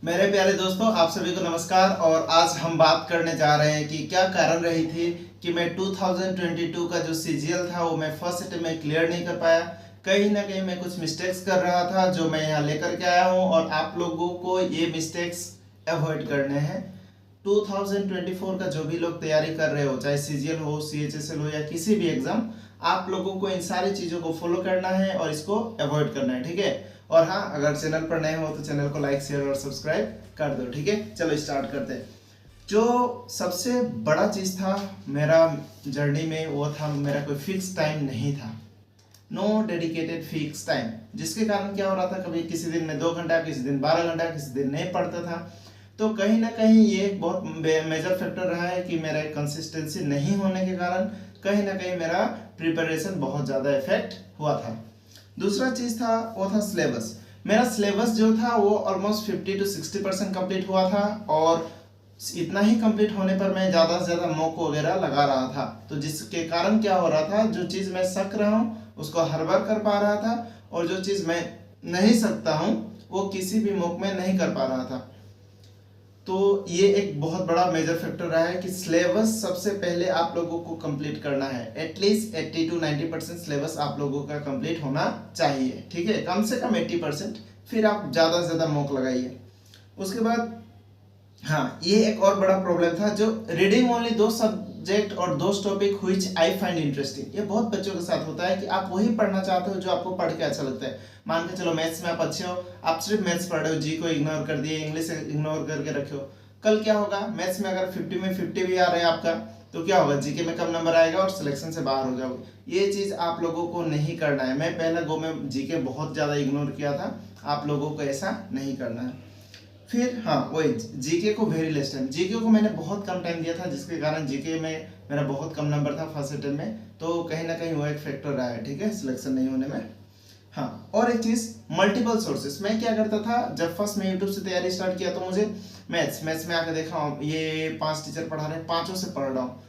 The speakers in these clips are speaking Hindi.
मेरे प्यारे दोस्तों, आप सभी को नमस्कार। और आज हम बात करने जा रहे हैं कि क्या कारण रही थी कि मैं 2022 का जो सीजीएल था वो मैं फर्स्ट अटेम्प्ट में क्लियर नहीं कर पाया। कहीं ना कहीं मैं कुछ मिस्टेक्स कर रहा था जो मैं यहाँ लेकर के आया हूँ और आप लोगों को ये मिस्टेक्स अवॉइड करने हैं। 2024 का जो भी लोग तैयारी कर रहे हो, चाहे सीजीएल हो, सीएचएसएल हो या किसी भी एग्जाम, आप लोगों को इन सारी चीज़ों को फॉलो करना है और इसको अवॉइड करना है, ठीक है। और हाँ, अगर चैनल पर नए हो तो चैनल को लाइक शेयर और सब्सक्राइब कर दो, ठीक है। चलो स्टार्ट करते हैं। जो सबसे बड़ा चीज़ था मेरा जर्नी में वो था मेरा कोई फिक्स टाइम नहीं था। नो डेडिकेटेड फिक्स टाइम, जिसके कारण क्या हो रहा था, कभी किसी दिन में 2 घंटा, किसी दिन 12 घंटा, किसी दिन नहीं पढ़ता था। तो कहीं ना कहीं ये एक बहुत मेजर फैक्टर रहा है कि मेरा कंसिस्टेंसी नहीं होने के कारण कहीं ना कहीं मेरा प्रिपरेशन बहुत ज़्यादा इफेक्ट हुआ था। दूसरा चीज़ था वो था सिलेबस। मेरा सिलेबस जो था वो ऑलमोस्ट 50 to 60% कंप्लीट हुआ था और इतना ही कंप्लीट होने पर मैं ज़्यादा से ज़्यादा मॉक वगैरह लगा रहा था। तो जिसके कारण क्या हो रहा था, जो चीज़ मैं सक रहा हूँ उसको हर बार कर पा रहा था और जो चीज़ मैं नहीं सकता हूँ वो किसी भी मॉक में नहीं कर पा रहा था। तो ये एक बहुत बड़ा मेजर फैक्टर रहा है कि सिलेबस सबसे पहले आप लोगों को कंप्लीट करना है। एटलीस्ट 80 to 90% सिलेबस आप लोगों का कंप्लीट होना चाहिए, ठीक है, कम से कम 80%। फिर आप ज़्यादा से ज़्यादा मॉक लगाइए। उसके बाद हाँ, ये एक और बड़ा प्रॉब्लम था, जो रीडिंग ओनली 2 सब्जेक्ट और 2 topic which I find interesting. ये बहुत बच्चों के साथ होता है कि आप वही पढ़ना चाहते हो जो आपको पढ़ के अच्छा लगता है। मान के चलो मैथ्स में आप अच्छे हो, आप सिर्फ मैथ्स पढ़ रहे हो, जी को इग्नोर कर दिए, इंग्लिश इग्नोर करके रखे हो। कल क्या होगा, मैथ्स में अगर 50 में 50 भी आ रहे हैं आपका, तो क्या होगा, जीके में कम नंबर आएगा और सिलेक्शन से बाहर हो जाओगे। ये चीज़ आप लोगों को नहीं करना है। मैं पहला गो में जीके बहुत ज़्यादा इग्नोर किया था, आप लोगों को ऐसा नहीं करना है। फिर हाँ, वही जीके को वेरी लेस टाइम, जीके को मैंने बहुत कम टाइम दिया था, जिसके कारण जीके में मेरा बहुत कम नंबर था फर्स्ट अटेम्प्ट में। तो कहीं ना कहीं वो एक फैक्टर रहा है, ठीक है, सिलेक्शन नहीं होने में। हाँ, और एक चीज़, मल्टीपल सोर्सेस। मैं क्या करता था, जब फर्स्ट मैं यूट्यूब से तैयारी स्टार्ट किया तो मुझे मैथ्स में आकर देखा ये 5 टीचर पढ़ा रहे हैं, पाँचों से पढ़ रहा हूँ,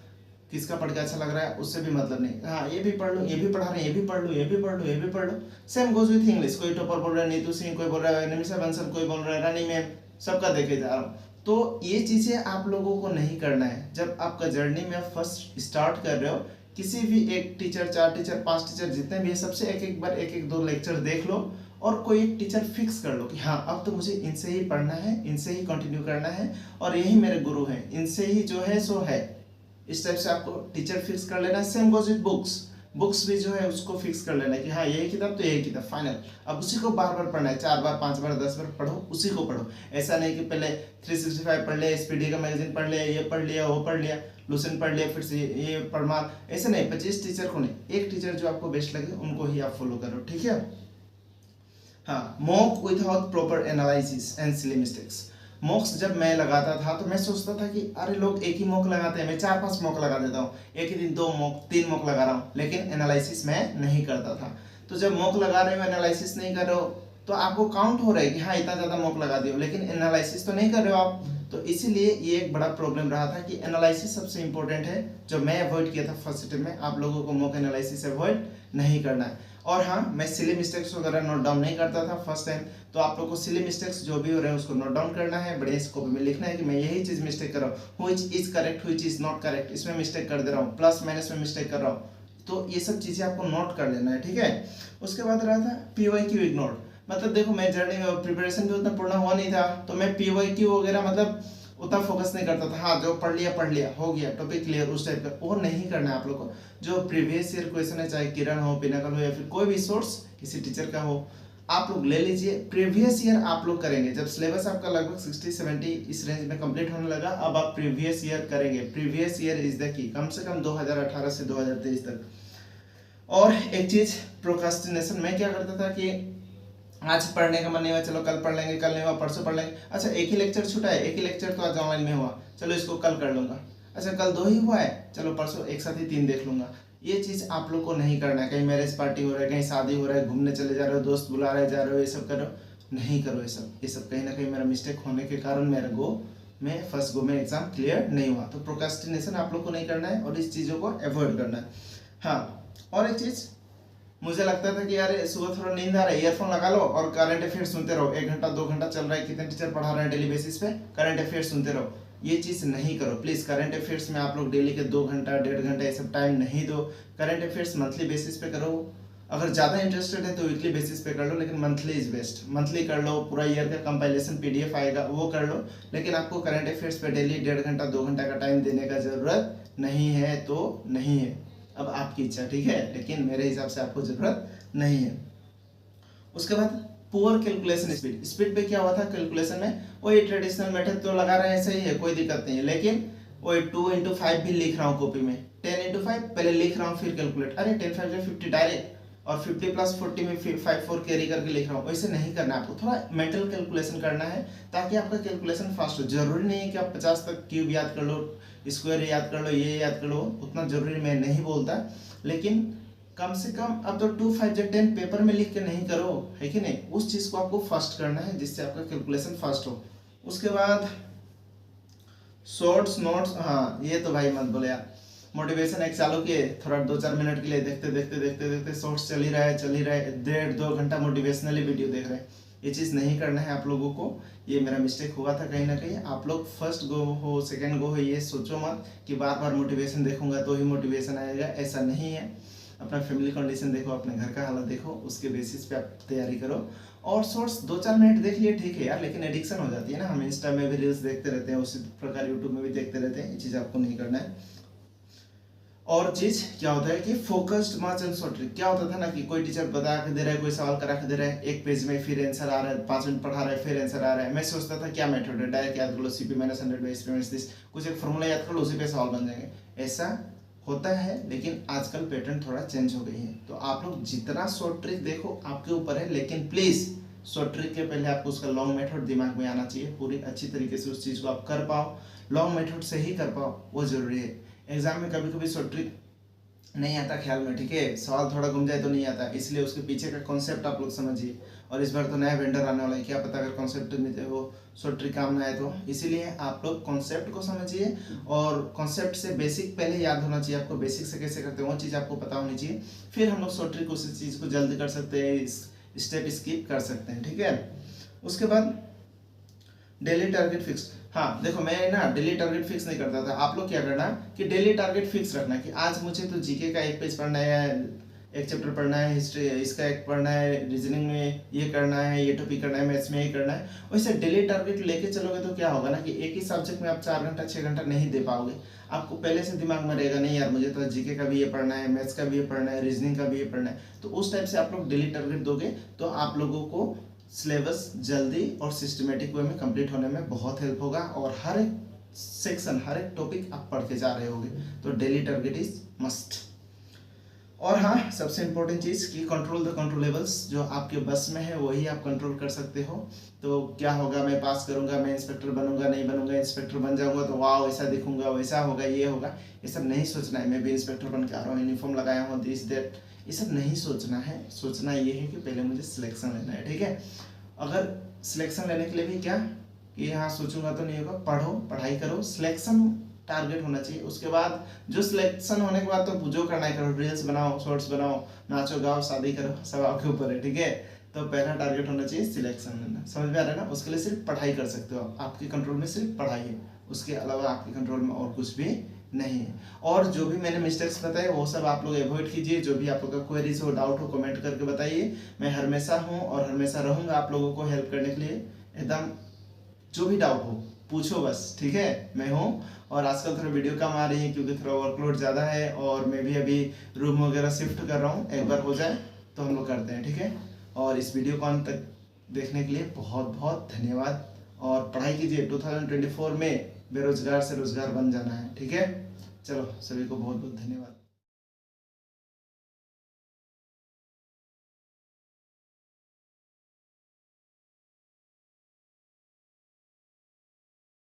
किसका पढ़ के अच्छा लग रहा है उससे भी मतलब नहीं। हाँ, ये भी पढ़ लो, ये भी पढ़ा रहे हैं, ये भी पढ़ लो, ये भी पढ़ लो, ये भी पढ़ लो। सेम गोज विथ इंग्लिश, कोई टॉपर बोल रहा है नीतू सिंह, कोई बोल रहा है निमिषा बंसल, कोई बोल रहा है रानी मैम, सबका देखे जा रहा हूँ। तो ये चीज़ें आप लोगों को नहीं करना है। जब आपका जर्नी में फर्स्ट स्टार्ट कर रहे हो, किसी भी एक टीचर, 4 टीचर, 5 टीचर जितने भी है, सबसे एक एक बार एक एक 2 लेक्चर देख लो और कोई एक टीचर फिक्स कर लो कि हाँ, अब तो मुझे इनसे ही पढ़ना है, इनसे ही कंटिन्यू करना है और यही मेरे गुरु हैं, इनसे ही जो है सो है। इस टाइप से आपको टीचर फिक्स कर लेना है। सेम गोज विद बुक्स भी जो है उसको फिक्स कर लेना है कि हाँ, यही किताब तो यही किताब फाइनल। अब उसी को बार बार पढ़ना है, 4 बार, 5 बार, 10 बार पढ़ो, उसी को पढ़ो। ऐसा नहीं कि पहले 365 पढ़ लिया, एसपीडी का मैगजीन पढ़ लिया, ये पढ़ लिया, वो पढ़ लिया, लूसेंट पढ़ लिया, फिर से ये पढ़मार। ऐसा नहीं, 25 टीचर को नहीं, एक टीचर जो आपको बेस्ट लगे उनको ही आप फॉलो करो, ठीक है। हाँ, mock without proper analysis and silly mistakes. मॉक्स जब मैं लगाता था तो मैं सोचता था कि अरे लोग एक ही मॉक लगाते हैं, मैं 4-5 मॉक लगा देता हूँ, एक ही दिन 2 मॉक 3 मॉक लगा रहा हूँ, लेकिन एनालिसिस मैं नहीं करता था। तो जब मॉक लगा रहे हो, एनालिसिस नहीं कर रहे हो, तो आपको काउंट हो रहा है कि हाँ, इतना ज़्यादा मॉक लगा दियो, लेकिन एनालिसिस तो नहीं कर रहे हो आप। तो इसीलिए ये एक बड़ा प्रॉब्लम रहा था कि एनालिसिस सबसे इंपॉर्टेंट है, जो मैं अवॉइड किया था फर्स्ट अटेम्प्ट में। आप लोगों को मॉक एनालिसिस अवॉइड नहीं करना है। और हाँ, मैं सिली मिस्टेक्स वगैरह नोट डाउन नहीं करता था फर्स्ट टाइम। तो आप लोग को सिली मिस्टेक्स जो भी हो रहे हैं उसको नोट डाउन करना है, बड़े कॉपी में लिखना है कि मैं यही चीज़ मिस्टेक कर रहा हूँ, which is correct, which is not correct, इसमें मिस्टेक कर दे रहा हूँ, प्लस माइनस में मिस्टेक कर रहा हूँ। तो ये सब चीज़ें आपको नोट कर लेना है, ठीक है। उसके बाद रहा था PYQ इग्नोर। मतलब देखो, मैं जर्नी में प्रिपरेशन भी उतना पूर्ण हुआ नहीं था, तो मैं PYQ वगैरह मतलब उतना फोकस नहीं करता था। हाँ, जो पढ़ लिया हो गया, टॉपिक क्लियर, उस टाइप का वो नहीं करना है आप लोग को। जो प्रीवियस ईयर क्वेश्चन है, चाहे किरण हो, पिनाकल हो या फिर कोई भी सोर्स किसी टीचर का हो, आप लोग ले लीजिए। प्रीवियस ईयर आप लोग करेंगे जब सिलेबस आपका लगभग 60-70 इस रेंज में कंप्लीट होने लगा, अब आप प्रीवियस ईयर करेंगे। Previous year is the key, come से कम 2018 से 2023 तक। और एक चीज, प्रोक्रास्टिनेशन। मैं क्या करता था कि आज पढ़ने का मन नहीं हुआ, चलो कल पढ़ लेंगे, कल नहीं हुआ परसों पढ़ लेंगे। अच्छा, एक ही लेक्चर छूटा है, एक ही लेक्चर तो आज ऑनलाइन में हुआ, चलो इसको कल कर लूंगा। अच्छा, कल 2 ही हुआ है, चलो परसों एक साथ ही 3 देख लूंगा। ये चीज़ आप लोग को नहीं करना है। कहीं मैरिज पार्टी हो रहा है, कहीं शादी हो रहा है, घूमने चले जा रहे हो, दोस्त बुला रहे जा रहे हो, ये सब करो, नहीं करो ये सब कहीं ना कहीं मेरा मिस्टेक होने के कारण मेरे गो में फर्स्ट गो में एग्जाम क्लियर नहीं हुआ। तो प्रोक्रास्टिनेशन आप लोग को नहीं करना है और इस चीज़ों को अवॉइड करना है। हाँ, और एक चीज़, मुझे लगता था कि यार सुबह थोड़ा नींद आ रहा है, ईयरफोन लगा लो और करंट अफेयर सुनते रहो, 1 घंटा 2 घंटा चल रहा है, कितने टीचर पढ़ा रहे हैं डेली बेसिस पे, करंट अफेयर सुनते रहो। ये चीज़ नहीं करो प्लीज़। करंट अफेयर्स में आप लोग डेली के 2 घंटा 1.5 घंटा ये सब टाइम नहीं दो। करंट अफेयर्स मंथली बेसिस पे करो। अगर ज़्यादा इंटरेस्टेड है तो वीकली बेसिस पे कर लो, लेकिन मंथली इज बेस्ट। मंथली कर लो, पूरा ईयर का कंपाइलेशन PDF आएगा वो कर लो, लेकिन आपको करंट अफेयर्स पे डेली 1.5 घंटा 2 घंटा का टाइम देने का ज़रूरत नहीं है तो नहीं है। अब आपकी इच्छा, ठीक है, लेकिन मेरे हिसाब से आपको ज़रूरत नहीं है। उसके बाद पुअर कैलकुलेशन स्पीड। स्पीड पे क्या हुआ था कैलकुलेशन में, वही ट्रेडिशनल मेथड तो लगा रहे हैं, सही है, कोई दिक्कत नहीं है, लेकिन वही 2 × 5 भी लिख रहा हूँ कॉपी में, 10 × 5 पहले लिख रहा हूँ फिर कैलकुलेट, अरे 10 × 5 = 50 डायरेक्ट, और 50 + 40 में 5 4 कैरी करके लिख रहा हूँ। वैसे नहीं करना है आपको, थोड़ा मेंटल कैलकुलेशन करना है ताकि आपका कैलकुलेशन फास्ट हो। जरूरी नहीं है कि आप 50 तक क्यूब याद कर लो, स्क्वायर याद कर लो, ये याद कर लो, उतना जरूरी मैं नहीं बोलता, लेकिन कम से कम अब तो 2 5 या 10 पेपर में लिख के नहीं करो, है कि नहीं। उस चीज़ को आपको फास्ट करना है जिससे आपका कैलकुलेशन फास्ट हो। उसके बाद शॉर्ट्स नोट्स, हाँ ये तो भाई मत बोले यार, मोटिवेशन एक चालू किए, थोड़ा 2 4 मिनट के लिए देखते देखते देखते देखते शॉर्ट्स चल ही रहा है 1.5 2 घंटा मोटिवेशनली वीडियो देख रहे हैं। ये चीज़ नहीं करना है आप लोगों को। ये मेरा मिस्टेक हुआ था कहीं ना कहीं। आप लोग फर्स्ट गो हो सेकंड गो हो ये सोचो मत कि बार बार मोटिवेशन देखूंगा तो ही मोटिवेशन आएगा, ऐसा नहीं है। अपना फैमिली कंडीशन देखो, अपने घर का हालत देखो, उसके बेसिस पे आप तैयारी करो। और शॉर्ट्स 2 4 मिनट देख लिए ठीक है यार, लेकिन एडिक्शन हो जाती है ना। हम इंस्टा में भी रील्स देखते रहते हैं, उसी प्रकार यूट्यूब में भी देखते रहते हैं, ये चीज़ आपको नहीं करना है। और चीज क्या होता है कि focused much and short trick. क्या होता था ना कि कोई टीचर बता के दे रहा है, कोई सवाल करा के दे रहा है, एक पेज में फिर आंसर आ रहा है, 5 मिनट पढ़ा रहा है फिर आंसर आ रहा है। मैं सोचता था क्या मेथड है, डायरेक्ट याद कर लो, CP - 100/SP - कुछ एक फॉर्मूला याद कर लो, उसी पे सवाल बन जाएंगे। ऐसा होता है, लेकिन आजकल पैटर्न थोड़ा चेंज हो गई है। तो आप लोग जितना शॉर्ट ट्रिक देखो आपके ऊपर है, लेकिन प्लीज शॉर्ट ट्रिक के पहले आपको उसका लॉन्ग मेथड दिमाग में आना चाहिए, पूरी अच्छी तरीके से उस चीज को आप कर पाओ, लॉन्ग मेथड से ही कर पाओ, वो जरूरी है। एग्जाम में कभी कभी शॉर्ट ट्रिक नहीं आता ख्याल में, ठीक है, सवाल थोड़ा घूम जाए तो नहीं आता, इसलिए उसके पीछे का कॉन्सेप्ट आप लोग समझिए। और इस बार तो नया वेंडर आने वाला है, क्या पता अगर कॉन्सेप्ट में वो शॉर्ट ट्रिक काम ना आए तो, इसीलिए आप लोग कॉन्सेप्ट को समझिए। और कॉन्सेप्ट से बेसिक पहले याद होना चाहिए आपको, बेसिक से कैसे करते हैं वो चीज़ आपको पता होनी चाहिए, फिर हम लोग शॉर्ट ट्रिक उसी चीज़ को जल्दी कर सकते हैं, स्टेप स्किप कर सकते हैं, ठीक है। उसके बाद डेली टारगेट फिक्स। हाँ देखो, मैं ना डेली टारगेट फिक्स नहीं करता था। आप लोग क्या करना कि डेली टारगेट फिक्स रखना कि आज मुझे तो जीके का 1 पेज पढ़ना है, 1 चैप्टर पढ़ना है, हिस्ट्री इसका 1 पढ़ना है, रीजनिंग में ये करना है, ये टॉपिक करना है, मैथ्स में ये करना है। वैसे डेली टारगेट लेके चलोगे तो क्या होगा ना कि एक ही सब्जेक्ट में आप 4 घंटा 6 घंटा नहीं दे पाओगे। आपको पहले से दिमाग में रहेगा नहीं यार मुझे तो जीके का भी ये पढ़ना है, मैथ्स का भी ये पढ़ना है, रीजनिंग का भी ये पढ़ना है। तो उस टाइप से आप लोग डेली टारगेट दोगे तो आप लोगों को सिलेबस जल्दी और सिस्टमेटिक वे में कंप्लीट होने में बहुत हेल्प होगा, और हर एक सेक्शन हर एक टॉपिक आप पढ़ के जा रहे होगे। तो डेली टारगेट इज मस्ट। और हाँ, सबसे इंपॉर्टेंट चीज़ कि कंट्रोल द कंट्रोलेबल्स, जो आपके बस में है वही आप कंट्रोल कर सकते हो। तो क्या होगा, मैं पास करूंगा, मैं इंस्पेक्टर बनूंगा, नहीं बनूंगा, इंस्पेक्टर बन जाऊंगा तो वाह वैसा दिखूंगा, वैसा होगा, ये होगा, ये सब नहीं सोचना है। मैं भी इंस्पेक्टर बन के आ रहा हूँ, यूनिफॉर्म लगाया हूँ, दिस दैट, ये सब नहीं सोचना है। सोचना ये है कि पहले मुझे सिलेक्शन लेना है, ठीक है। अगर सिलेक्शन लेने के लिए भी क्या कि हाँ सोचूंगा तो नहीं होगा, पढ़ो, पढ़ाई करो, सिलेक्शन टारगेट होना चाहिए। उसके बाद जो सिलेक्शन होने के बाद तो जो करना है करो, रील्स बनाओ, शॉर्ट्स बनाओ, नाचो गाओ, शादी करो, सब आपके ऊपर है, ठीक है। तो पहला टारगेट होना चाहिए सिलेक्शन लेना, समझ में आ रहा है ना। उसके लिए सिर्फ पढ़ाई कर सकते हो, आपके कंट्रोल में सिर्फ पढ़ाई है, उसके अलावा आपके कंट्रोल में और कुछ भी नहीं है। और जो भी मैंने मिस्टेक्स बताए वो सब आप लोग अवॉइड कीजिए। जो भी आप लोग का क्वेरीज हो, डाउट हो, कमेंट करके बताइए। मैं हमेशा हूँ और हमेशा रहूँगा आप लोगों को हेल्प करने के लिए। एकदम जो भी डाउट हो पूछो बस, ठीक है, मैं हूँ। और आजकल थोड़ा वीडियो कम आ रही है क्योंकि थोड़ा वर्कलोड ज़्यादा है, और मैं भी अभी रूम वगैरह शिफ्ट कर रहा हूँ। एक बार हो जाए तो हम लोग करते हैं, ठीक है। और इस वीडियो को अंत तक देखने के लिए बहुत बहुत धन्यवाद। और पढ़ाई कीजिए, 2024 में बेरोजगार से रोजगार बन जाना है, ठीक है। चलो सभी को बहुत बहुत धन्यवाद।